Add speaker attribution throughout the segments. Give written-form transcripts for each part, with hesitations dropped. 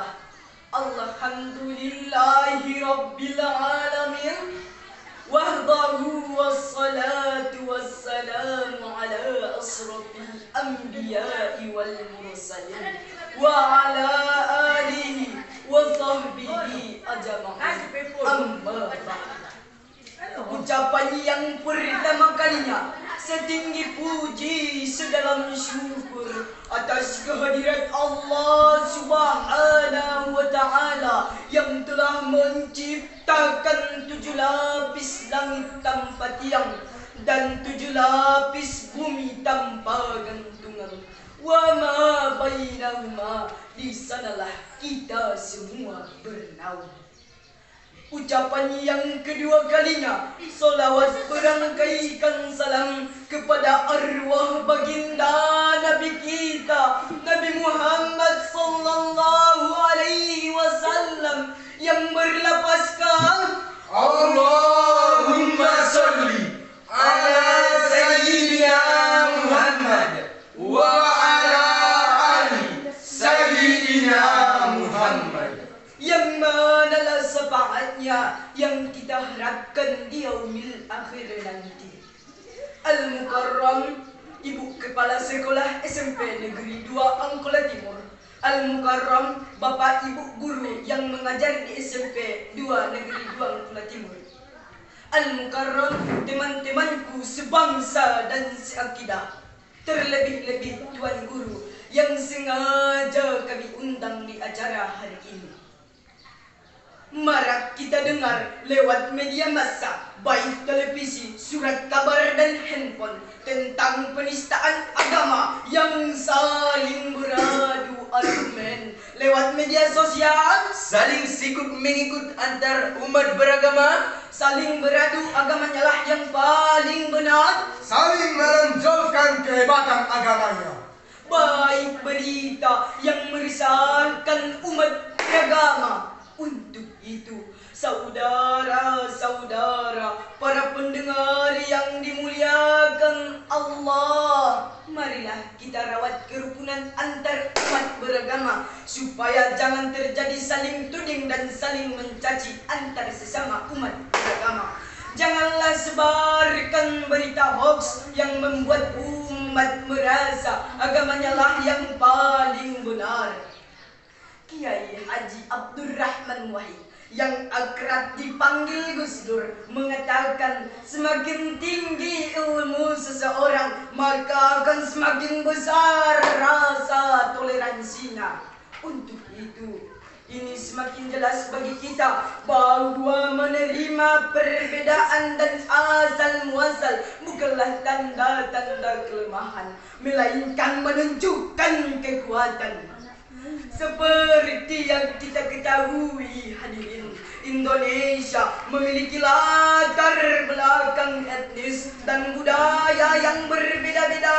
Speaker 1: Bismillah. Alhamdulillahi Rabbil Alamin. Wahdahu wassalatu wassalamu ala asrafil anbiya'i wal mursalin wa ala alihi wa sahbihi ajma'in. Amma ba'd. Ucapan yang pertama kalinya setinggi puji sedalam syukur atas kehadirat Allah Subhanahu wa Ta'ala yang telah menciptakan 7 lapis langit tanpa tiang dan 7 lapis bumi tanpa gantungan. Wa ma bainahuma, di sanalah kita semua bernaung. Ucapan yang kedua kalinya, solawat berangkaikan salam kepada arwah baginda Nabi kita, Nabi Muhammad sallallahu alaihi wasallam, yang berlapaskan
Speaker 2: Allahumma salli ala Sayyidina Muhammad wa ala ali Sayyidina Muhammad,
Speaker 1: yang manalah syafaatnya yang kita harapkan di yaumil akhir nanti. Al-Mukarram, Ibu Kepala Sekolah SMP Negeri 2 Angkola Timur. Al-Mukarram, Bapak Ibu Guru yang mengajar di SMP 2 Negeri 2 Angkola Timur. Al-Mukarram, teman-temanku sebangsa dan seakidah. Terlebih-lebih Tuan Guru yang sengaja kami undang di acara hari ini. Marak kita dengar lewat media massa, baik televisi, surat kabar dan handphone, tentang penistaan agama yang saling beradu argumen lewat media sosial,
Speaker 2: saling sikut mengikut antar umat beragama,
Speaker 1: saling beradu agamanya lah yang paling benar,
Speaker 2: saling menonjolkan kehebatan agamanya.
Speaker 1: Baik berita yang merisaukan umat beragama. Untuk itu, saudara-saudara, para pendengar yang dimuliakan Allah, marilah kita rawat kerukunan antar umat beragama supaya jangan terjadi saling tuding dan saling mencaci antar sesama umat beragama. Janganlah sebarkan berita hoax yang membuat umat merasa agamanya lah yang paling benar. Kiai Haji Abdurrahman Wahid yang akrab dipanggil Gus Dur mengatakan, semakin tinggi ilmu seseorang maka akan semakin besar rasa toleransinya. Untuk itu, ini semakin jelas bagi kita bahwa menerima perbedaan dan asal muasal bukanlah tanda-tanda kelemahan, melainkan menunjukkan kekuatan. Seperti yang kita ketahui hadirin, Indonesia memiliki latar belakang etnis dan budaya yang berbeda-beda,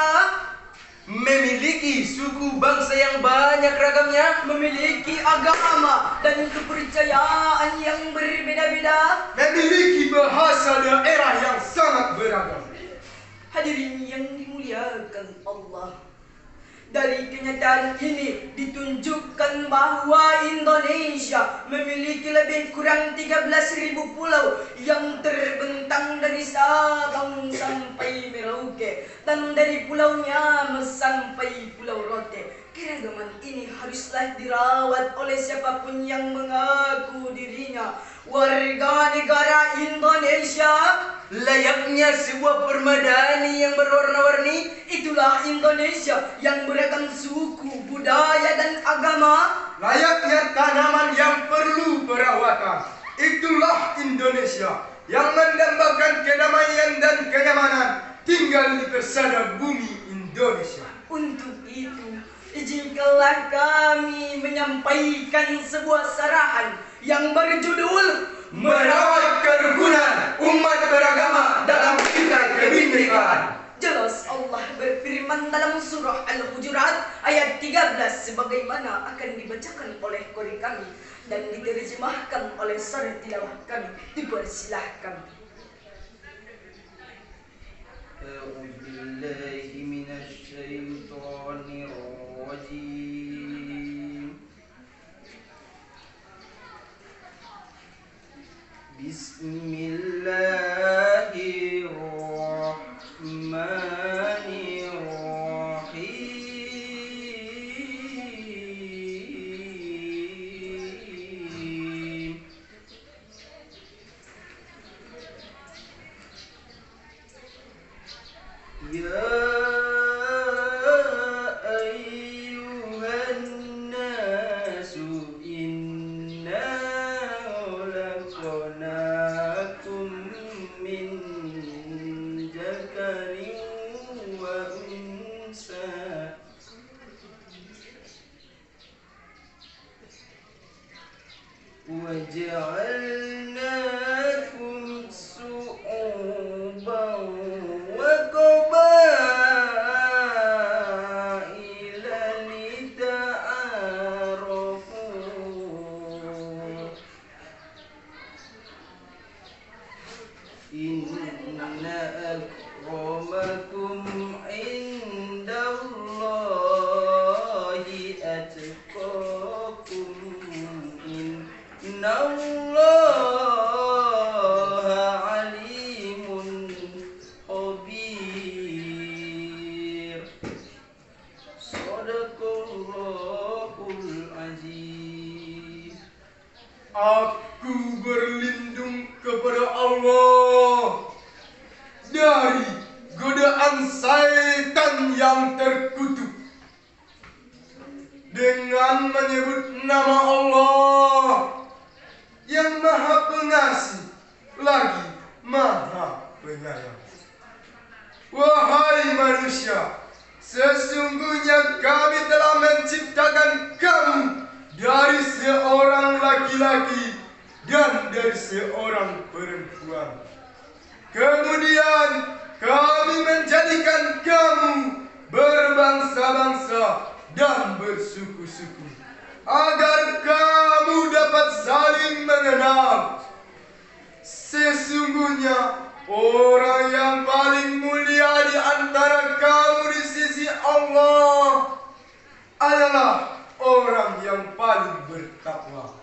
Speaker 2: memiliki suku bangsa yang banyak ragamnya,
Speaker 1: memiliki agama dan kepercayaan yang berbeda-beda,
Speaker 2: memiliki bahasa daerah yang sangat beragam.
Speaker 1: Hadirin yang dimuliakan Allah, dari kenyataan ini ditunjukkan bahwa Indonesia memiliki lebih kurang 13.000 pulau yang terbentang dari Sabang sampai Merauke dan dari Pulau Nias sampai Pulau Rote. Keragaman ini haruslah dirawat oleh siapapun yang mengaku dirinya warga negara Indonesia.
Speaker 2: Layaknya sebuah permadani yang berwarna-warni,
Speaker 1: itulah Indonesia yang beragam suku, budaya dan agama.
Speaker 2: Layaknya tanaman yang perlu perawatan, itulah Indonesia yang mendambakan kedamaian dan kenyamanan tinggal di persada bumi Indonesia.
Speaker 1: Untuk itu, izinkanlah kami menyampaikan sebuah sarahan yang berjudul
Speaker 2: merawat kerukunan umat beragama dalam kita kebinekaan.
Speaker 1: Jelas Allah berfirman dalam surah Al-Hujurat ayat 13 sebagaimana akan dibacakan oleh qori kami dan diterjemahkan oleh sarah tilawah kami. Dipersilahkan.
Speaker 3: A'udzubillahi minasyaitonir rajim. وجعلناكم شعوبا وقبائل لتعارفوا إن أكرمكم عند الله أتقاكم إن الله عليم خبير صدق الله العظيم.
Speaker 2: Aku berlindung kepada Allah dari godaan syaitan yang terkutuk dengan menyebut nama Allah yang Maha Pengasih lagi Maha Penyayang. Wahai manusia, sesungguhnya kami telah menciptakan kamu dari seorang laki-laki dan dari seorang perempuan. Kemudian kami menjadikan kamu berbangsa-bangsa dan bersuku-suku agar kamu dapat saling mengenal. Sesungguhnya orang yang paling mulia di antara kamu di sisi Allah adalah orang yang paling bertakwa.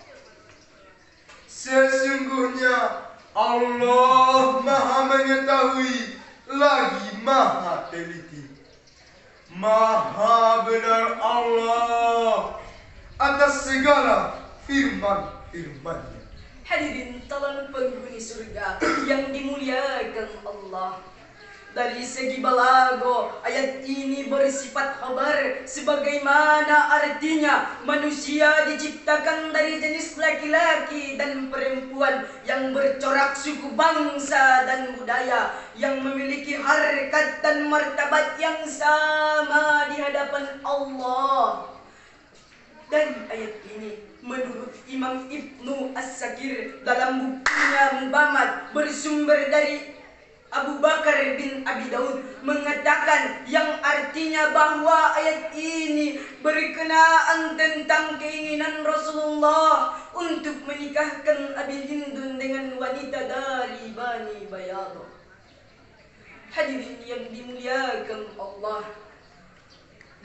Speaker 2: Sesungguhnya Allah Maha Mengetahui lagi Maha Teliti. Maha benar Allah atas segala firman-firman-Nya.
Speaker 1: Hadirin calon penghuni surga yang dimuliakan Allah. Dari segi balago, ayat ini bersifat khabar sebagaimana artinya manusia diciptakan dari jenis laki-laki dan perempuan yang bercorak suku, bangsa dan budaya, yang memiliki harkat dan martabat yang sama di hadapan Allah. Dan ayat ini menurut Imam Ibnu As-Sakir dalam bukunya Mubammad bersumber dari Abu Bakar bin Abi Daud mengatakan yang artinya bahwa ayat ini berkenaan tentang keinginan Rasulullah untuk menikahkan Abi Hindun dengan wanita dari Bani Bayadah. Hadirin yang dimuliakan Allah,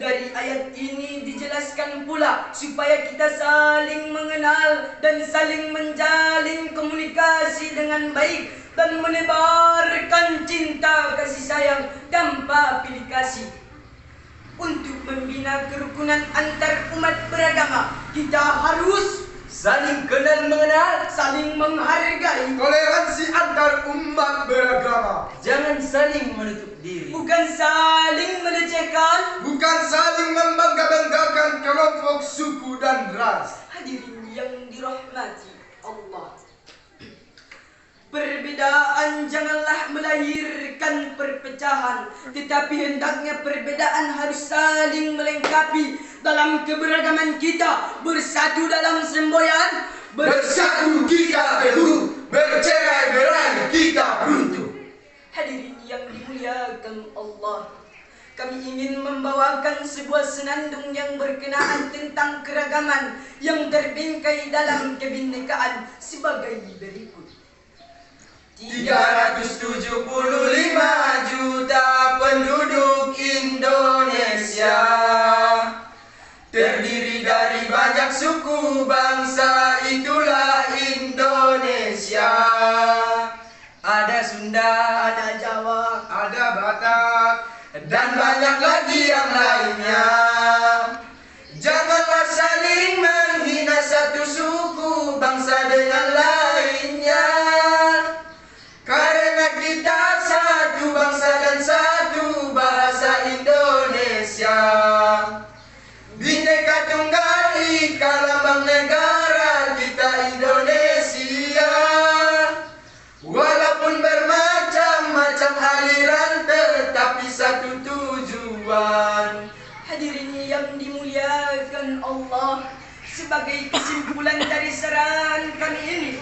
Speaker 1: dari ayat ini dijelaskan pula supaya kita saling mengenal dan saling menjalin komunikasi dengan baik dan menebarkan cinta kasih sayang tanpa pilih kasih. Untuk membina kerukunan antar umat beragama, kita harus saling kenal mengenal, saling menghargai,
Speaker 2: Toleransi antar umat beragama,
Speaker 3: Jangan saling menutup diri.
Speaker 1: bukan saling melecehkan.
Speaker 2: bukan saling membangga-banggakan kelompok suku dan ras.
Speaker 1: Hadirin yang dirahmati Allah, perbedaan janganlah melahirkan perpecahan, tetapi hendaknya perbedaan harus saling melengkapi. Dalam keberagaman kita bersatu dalam semboyan,
Speaker 2: Bersatu kita teguh, bercerai-berai kita runtuh.
Speaker 1: Hadirin yang dimuliakan Allah, kami ingin membawakan sebuah senandung yang berkenaan tentang keragaman yang terbingkai dalam kebinekaan sebagai berikut.
Speaker 3: 375 juta penduduk Indonesia, terdiri dari banyak suku bangsa, itulah Indonesia. Ada Sunda,
Speaker 1: Ada Jawa,
Speaker 2: Ada Batak,
Speaker 3: dan banyak lagi yang lainnya. Janganlah saling menghina satu suku bangsa dengan lainnya, karena kita satu bangsa dan satu bahasa Indonesia. Bhinneka Tunggal Ika lambang negara kita Indonesia. Walaupun bermacam-macam aliran, tetapi satu tujuan.
Speaker 1: hadirin yang dimuliakan Allah, sebagai kesimpulan dari saran kami ini.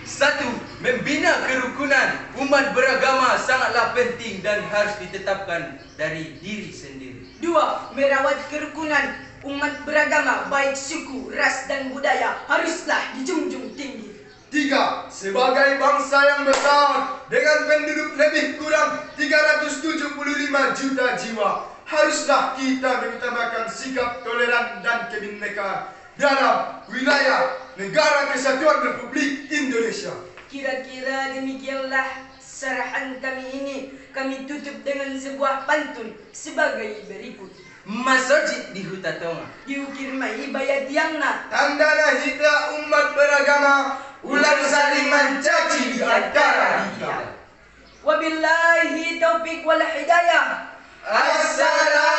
Speaker 3: 1. Membina kerukunan umat beragama sangatlah penting dan harus ditetapkan dari diri sendiri.
Speaker 1: 2. Merawat kerukunan umat beragama baik suku, ras dan budaya haruslah dijunjung tinggi.
Speaker 2: 3. Sebagai bangsa yang besar dengan penduduk lebih kurang 375 juta jiwa, haruslah kita mengutamakan sikap toleran dan kebinekaan dalam wilayah Negara Kesatuan Republik Indonesia.
Speaker 1: Kira-kira demikianlah sarahan kami ini. Kami tutup dengan sebuah pantun sebagai berikut.
Speaker 3: Masjid di Huta Tonga,
Speaker 1: Diukir mai bayat yangna,
Speaker 2: Tandana hita umat beragama, ulang saling mencaci di antara kita.
Speaker 1: wabillahi taufiq wal hidayah.
Speaker 3: Assalamualaikum.